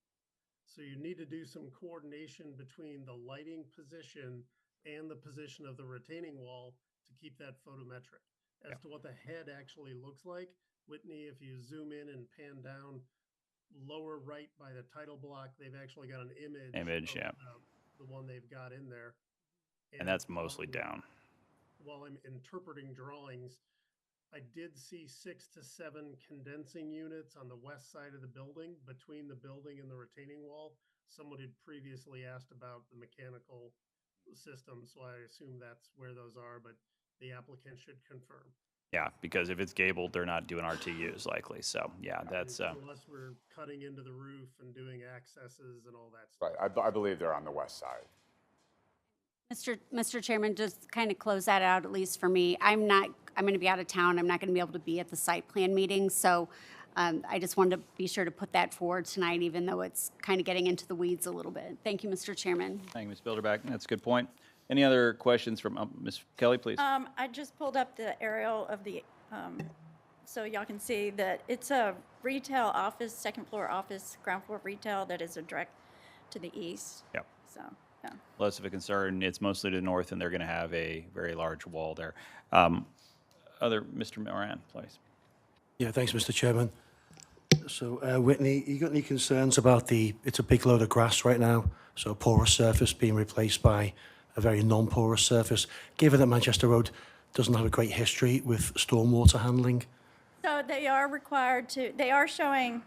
So you need to do some coordination between the lighting position and the position of the retaining wall to keep that photometric. As to what the head actually looks like, Whitney, if you zoom in and pan down, lower right by the title block, they've actually got an image. Yeah. The one they've got in there. And that's mostly down. While I'm interpreting drawings, I did see 6 to 7 condensing units on the west side of the building, between the building and the retaining wall. Someone had previously asked about the mechanical system, so I assume that's where those are, but the applicant should confirm. Yeah, because if it's gabled, they're not doing RTUs likely. So yeah, that's, Unless we're cutting into the roof and doing accesses and all that stuff. Right. I believe they're on the west side. Mr. Chairman, just kind of close that out, at least for me. I'm going to be out of town. I'm not going to be able to be at the site plan meeting. So I just wanted to be sure to put that forward tonight, even though it's kind of getting into the weeds a little bit. Thank you, Mr. Chairman. thank you, Ms. Bilderback. That's a good point. Any other questions from Ms. Kelly, please? I just pulled up the aerial of the, so y'all can see that it's a retail office, second floor office, ground floor retail that is a direct to the east. Yep. So, yeah. Less of a concern. It's mostly to the north, and they're going to have a very large wall there. Mr. Moran, please. Yeah, thanks, Mr. Chairman. So, Whitney, you got any concerns about it's a big load of grass right now, so a porous surface being replaced by a very non-porous surface, given that Manchester Road doesn't have a great history with stormwater handling? So they are required to, they are showing,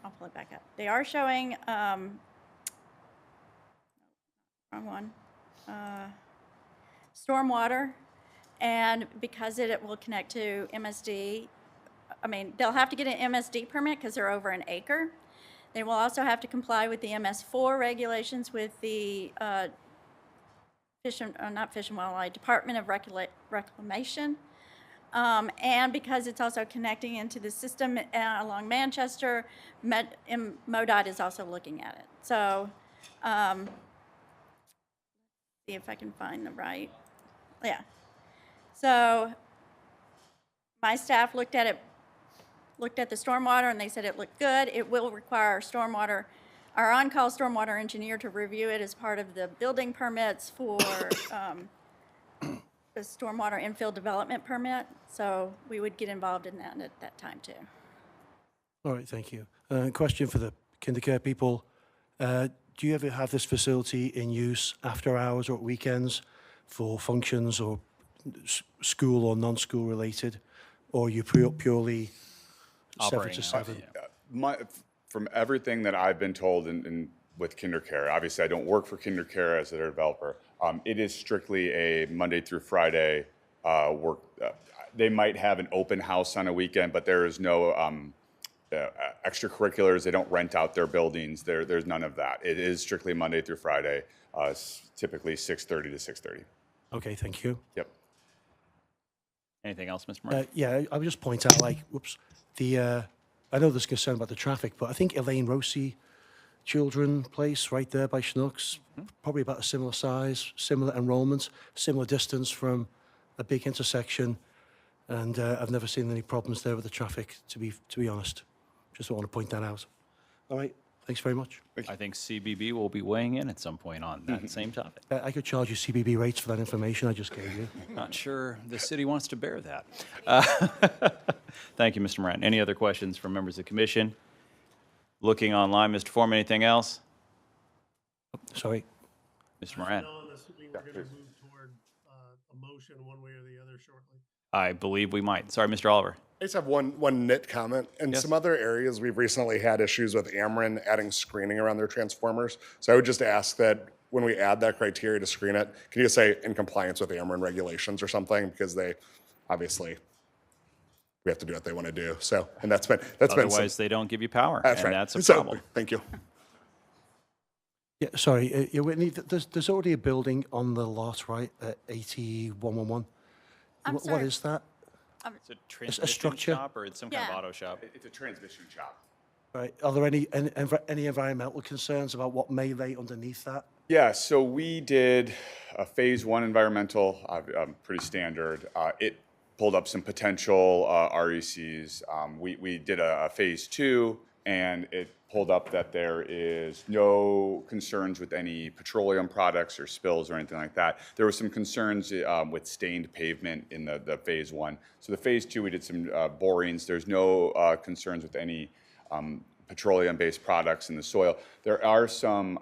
I'll pull it back up. They are showing, wrong one, stormwater, and because it will connect to MSD, I mean, they'll have to get an MSD permit because they're over an acre. They will also have to comply with the MS4 regulations with the not Fish and Wildlife, Department of Reclamation. And because it's also connecting into the system along Manchester, MoDOT is also looking at it. So, see if I can find the right, yeah. So my staff looked at it, looked at the stormwater, and they said it looked good. It will require our on-call stormwater engineer to review it as part of the building permits for the stormwater infill development permit. So we would get involved in that at that time too. All right, thank you. Question for the kindercare people. Do you ever have this facility in use after hours or at weekends for functions or school or non-school related? Or are you purely 7 Operating to hours, 7? From everything that I've been told with KinderCare, obviously I don't work for KinderCare as their developer. It is strictly a Monday through Friday work. They might have an open house on a weekend, but there is no extracurriculars. They don't rent out their buildings. There's none of that. It is strictly Monday through Friday, typically 6:30 to 6:30. Okay, thank you. Yep. Anything else, Mr. Moran? Yeah, I would just point out, like, I know there's concern about the traffic, but I think Elaine Rossi Children Place right there by Schnucks, probably about a similar size, similar enrollment, similar distance from a big intersection, and I've never seen any problems there with the traffic, to be honest. Just want to point that out. All right, thanks very much. I think CBB will be weighing in at some point on that same topic. I could charge you CBB rates for that information I just gave you. Not sure the city wants to bear that. Thank you, Mr. Moran. Any other questions from members of the commission? Looking online, Mr. Form, anything else? Sorry. Mr. Moran? No, assuming we're going to move toward a motion one way or the other shortly. I believe we might. Sorry, Mr. Oliver. I just have one nit comment. In Yes. some other areas, we've recently had issues with Ameren adding screening around their transformers. So I would just ask that when we add that criteria to screen it, can you say in compliance with Ameren regulations or something? Because they, obviously, we have to do what they want to do. So, and that's been Otherwise, they don't give you power, that's and right. that's a So, problem. thank you. Yeah, sorry, Whitney, there's already a building on the lot, right, at 8111? I'm What sorry. is that? It's a transmission structure? shop, or it's some kind of Yeah. auto shop? It's a transmission shop. Right, are there any environmental concerns about what may lay underneath that? Yeah, so we did a phase 1 environmental, pretty standard. It pulled up some potential RECs. We did a phase 2, and it pulled up that there is no concerns with any petroleum products or spills or anything like that. There were some concerns with stained pavement in the phase 1. So the phase 2, we did some borings. There's no concerns with any petroleum-based products in the soil. There are some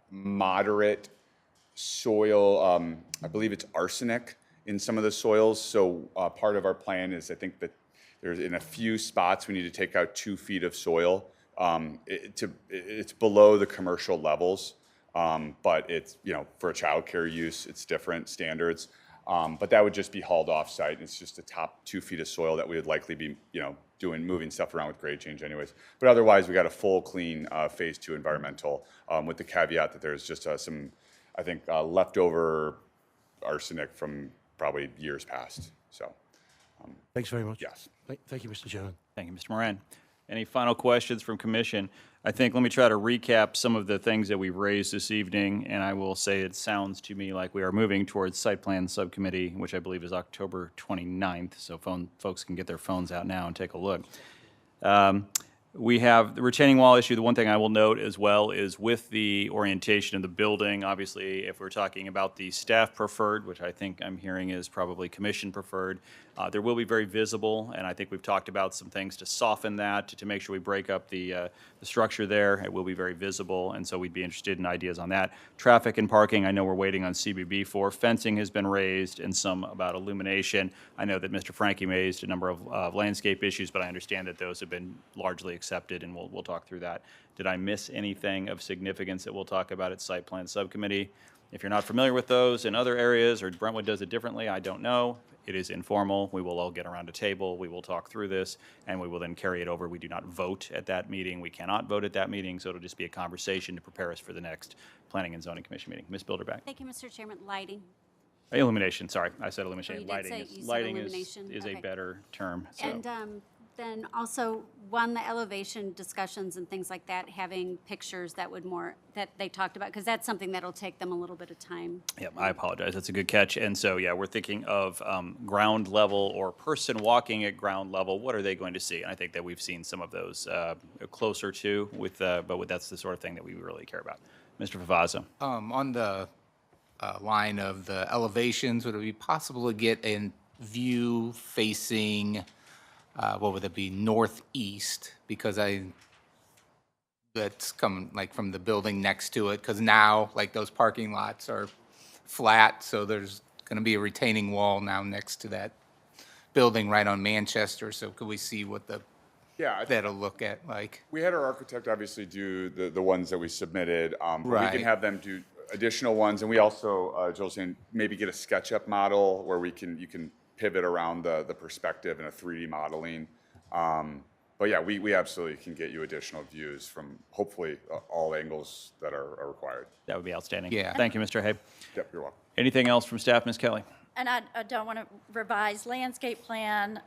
moderate soil, I believe it's arsenic in some of the soils. So part of our plan is, I think that there's in a few spots we need to take out 2 feet of soil. It's below the commercial levels, but it's, for a childcare use, it's different standards. But that would just be hauled off site. It's just the top 2 feet of soil that we would likely be, moving stuff around with grade change anyways. But otherwise, we got a full, clean phase 2 environmental, with the caveat that there's just some, I think, leftover arsenic from probably years past. So, Thanks very much. yes. Thank you, Mr. Chairman. Thank you, Mr. Moran. Any final questions from commission? I think, let me try to recap some of the things that we've raised this evening, and I will say it sounds to me like we are moving towards site plan subcommittee, which I believe is October 29th, so folks can get their phones out now and take a look. We have the retaining wall issue. The one thing I will note as well is with the orientation of the building, obviously, if we're talking about the staff preferred, which I think I'm hearing is probably commission preferred, there will be very visible, and I think we've talked about some things to soften that, to make sure we break up the structure there. It will be very visible, and so we'd be interested in ideas on that. Traffic and parking, I know we're waiting on CBB for. Fencing has been raised, and some about illumination. I know that Mr. Frankie raised a number of landscape issues, but I understand that those have been largely accepted, and we'll talk through that. Did I miss anything of significance that we'll talk about at Site Plan Subcommittee? If you're not familiar with those in other areas, or Brentwood does it differently, I don't know. It is informal. We will all get around a table. We will talk through this, and we will then carry it over. We do not vote at that meeting. We cannot vote at that meeting, so it'll just be a conversation to prepare us for the next Planning and Zoning Commission meeting. Ms. Bilderback. Thank you, Mr. Chairman. Lighting. Illumination, sorry. I said Oh, illumination. you did say- you said Lighting illumination. is a Okay. better term. So. And then also, the elevation discussions and things like that, having pictures that they talked about, because that's something that'll take them a little bit of time. Yep, I apologize. That's a good catch. And so, yeah, we're thinking of ground level or person walking at ground level. What are they going to see? And I think that we've seen some of those closer to but that's the sort of thing that we really care about. Mr. Favazzo. On the line of the elevations, would it be possible to get a view facing, what would it be, northeast? Because that's coming like from the building next to it, because now, like, those parking lots are flat, so there's going to be a retaining wall now next to that building right on Manchester, so could we see what that'll look at like? We had our architect obviously do the ones that we submitted. But we Right. can have them do additional ones, and we also, Joel's saying, maybe get a SketchUp model where you can pivot around the perspective and a 3D modeling. But yeah, we absolutely can get you additional views from hopefully all angles that are required. That would be outstanding. Yeah. Thank you, Mr. Habe. Yep, you're welcome. Anything else from staff, Ms. Kelly? And I don't want to revise landscape plan,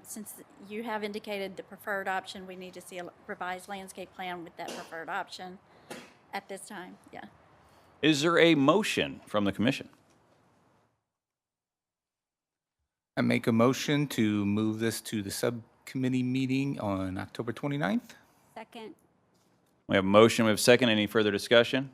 since you have indicated the preferred option, we need to see a revised landscape plan with that preferred option at this time, yeah. Is there a motion from the commission? I make a motion to move this to the subcommittee meeting on October 29th. Second. We have a motion, we have a second. Any further discussion?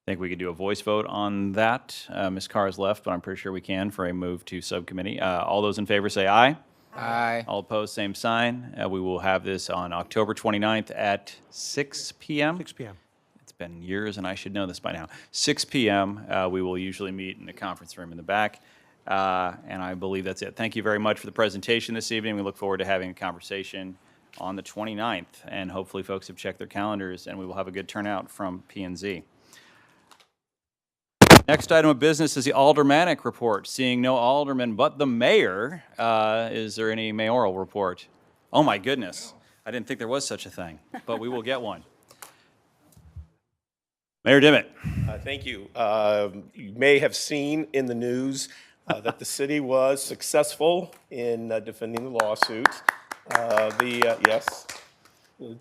I think we could do a voice vote on that. Ms. Carr has left, but I'm pretty sure we can for a move to subcommittee. All those in favor say aye. Aye. All opposed, same sign. We will have this on October 29th at 6 p.m. 6 p.m. It's been years, and I should know this by now. 6 p.m. We will usually meet in the conference room in the back. And I believe that's it. Thank you very much for the presentation this evening. We look forward to having a conversation on the 29th. And hopefully folks have checked their calendars, and we will have a good turnout from P&Z. Next item of business is the aldermanic report. Seeing no alderman but the mayor, is there any mayoral report? Oh, my goodness. I didn't think there was such a thing, but we will get one. Mayor Dimmitt. Thank you. You may have seen in the news that the city was successful in defending the lawsuit. Yes,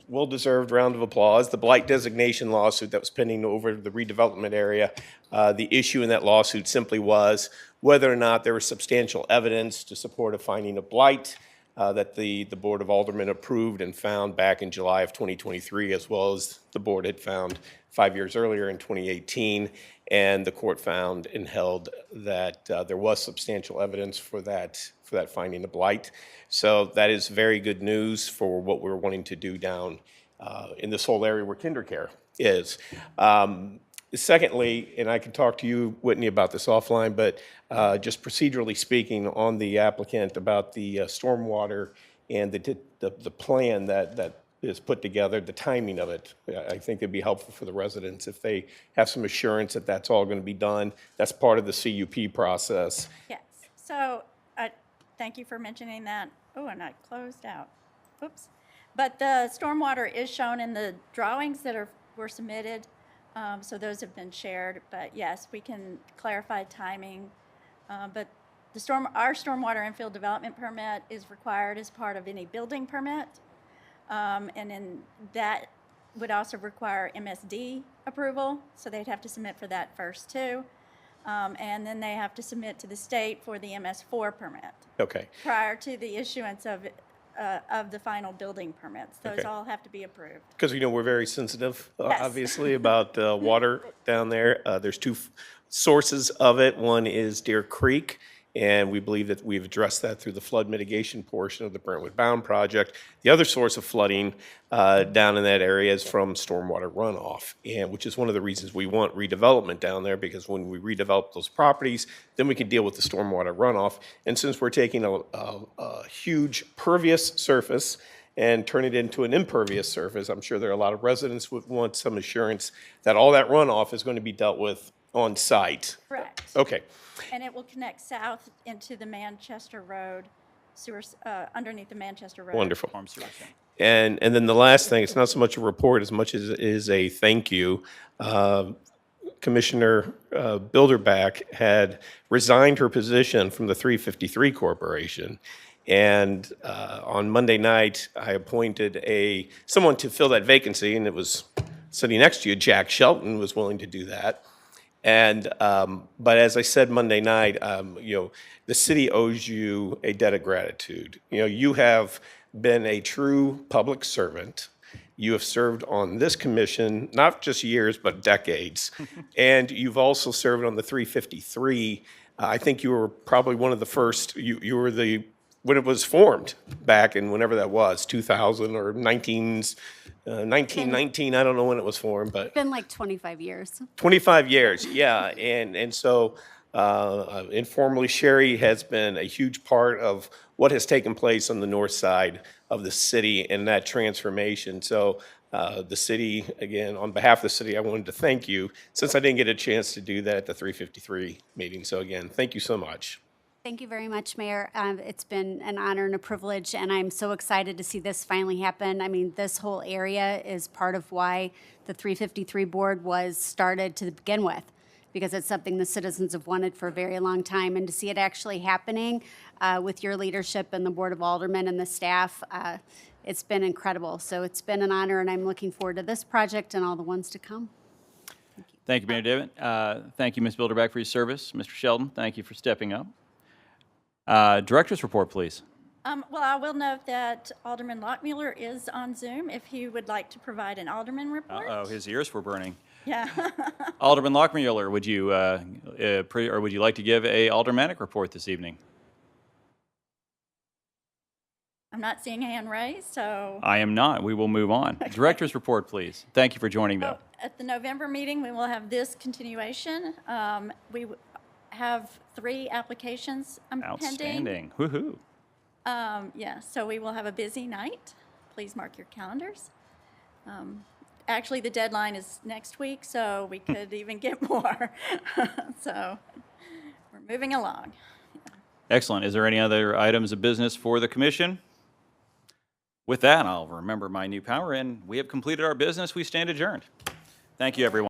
well-deserved round of applause. The blight designation lawsuit that was pending over the redevelopment area. The issue in that lawsuit simply was whether or not there was substantial evidence to support a finding of blight that the Board of Aldermen approved and found back in July of 2023, as well as the board had found 5 years earlier in 2018. And the court found and held that there was substantial evidence for that finding of blight. So that is very good news for what we're wanting to do down in this whole area where KinderCare is. Secondly, and I can talk to you, Whitney, about this offline, but just procedurally speaking on the applicant about the stormwater and the plan that is put together, the timing of it, I think it'd be helpful for the residents if they have some assurance that that's all going to be done. That's part of the CUP process. Yes, so, thank you for mentioning that. Oh, and I closed out, oops. But the stormwater is shown in the drawings that were submitted, so those have been shared. But yes, we can clarify timing. But our stormwater infill development permit is required as part of any building permit. And then that would also require MSD approval, so they'd have to submit for that first too. And then they have to submit to the state for the MS4 permit Okay. prior to the issuance of the final building permits. Those Okay. all have to be approved. Because, we're very sensitive, Yes. obviously, about water down there. There's two sources of it. One is Deer Creek, and we believe that we've addressed that through the flood mitigation portion of the Brentwood Bound project. The other source of flooding down in that area is from stormwater runoff, and which is one of the reasons we want redevelopment down there, because when we redevelop those properties, then we can deal with the stormwater runoff. And since we're taking a huge pervious surface and turn it into an impervious surface, I'm sure there are a lot of residents would want some assurance that all that runoff is going to be dealt with on site. Correct. Okay, And it will connect south into the Manchester Road sewer, underneath the Manchester Road. wonderful. Farm sewer system. And then the last thing, it's not so much a report as much as it is a thank you. Commissioner Bilderback had resigned her position from the 353 Corporation. And on Monday night, I appointed someone to fill that vacancy, and it was sitting next to you, Jack Shelton was willing to do that. And, but as I said Monday night, the city owes you a debt of gratitude. You have been a true public servant. You have served on this commission, not just years, but decades. And you've also served on the 353. I think you were probably one of the first, you were when it was formed back in whenever that was, 2000 or 1919, I don't know when it was formed, but. It's been like 25 years. 25 years, yeah. And so informally, Sherry has been a huge part of what has taken place on the north side of the city and that transformation. So the city, again, on behalf of the city, I wanted to thank you since I didn't get a chance to do that at the 353 meeting. So again, thank you so much. Thank you very much, Mayor. It's been an honor and a privilege, and I'm so excited to see this finally happen. I mean, this whole area is part of why the 353 board was started to begin with, because it's something the citizens have wanted for a very long time. And to see it actually happening with your leadership and the Board of Aldermen and the staff, it's been incredible. So it's been an honor, and I'm looking forward to this project and all the ones to come. Thank you, Mayor David. Thank you, Ms. Bilderback, for your service. Mr. Sheldon, thank you for stepping up. Director's report, please. Well, I will note that Alderman Lockmuller is on Zoom if he would like to provide an alderman report. Uh-oh, his ears were burning. Yeah. Alderman Lockmuller, would you like to give a aldermanic report this evening? I'm not seeing a hand raised, so. I am not. We will move on. Director's report, please. Thank you for joining, though. At the November meeting, we will have this continuation. We have 3 applications pending. Outstanding. Woohoo. Yeah, so we will have a busy night. Please mark your calendars. Actually, the deadline is next week, so we could even get more. So we're moving along. Excellent. Is there any other items of business for the commission? With that, I'll remember my new power, and we have completed our business. We stand adjourned. Thank you, everyone.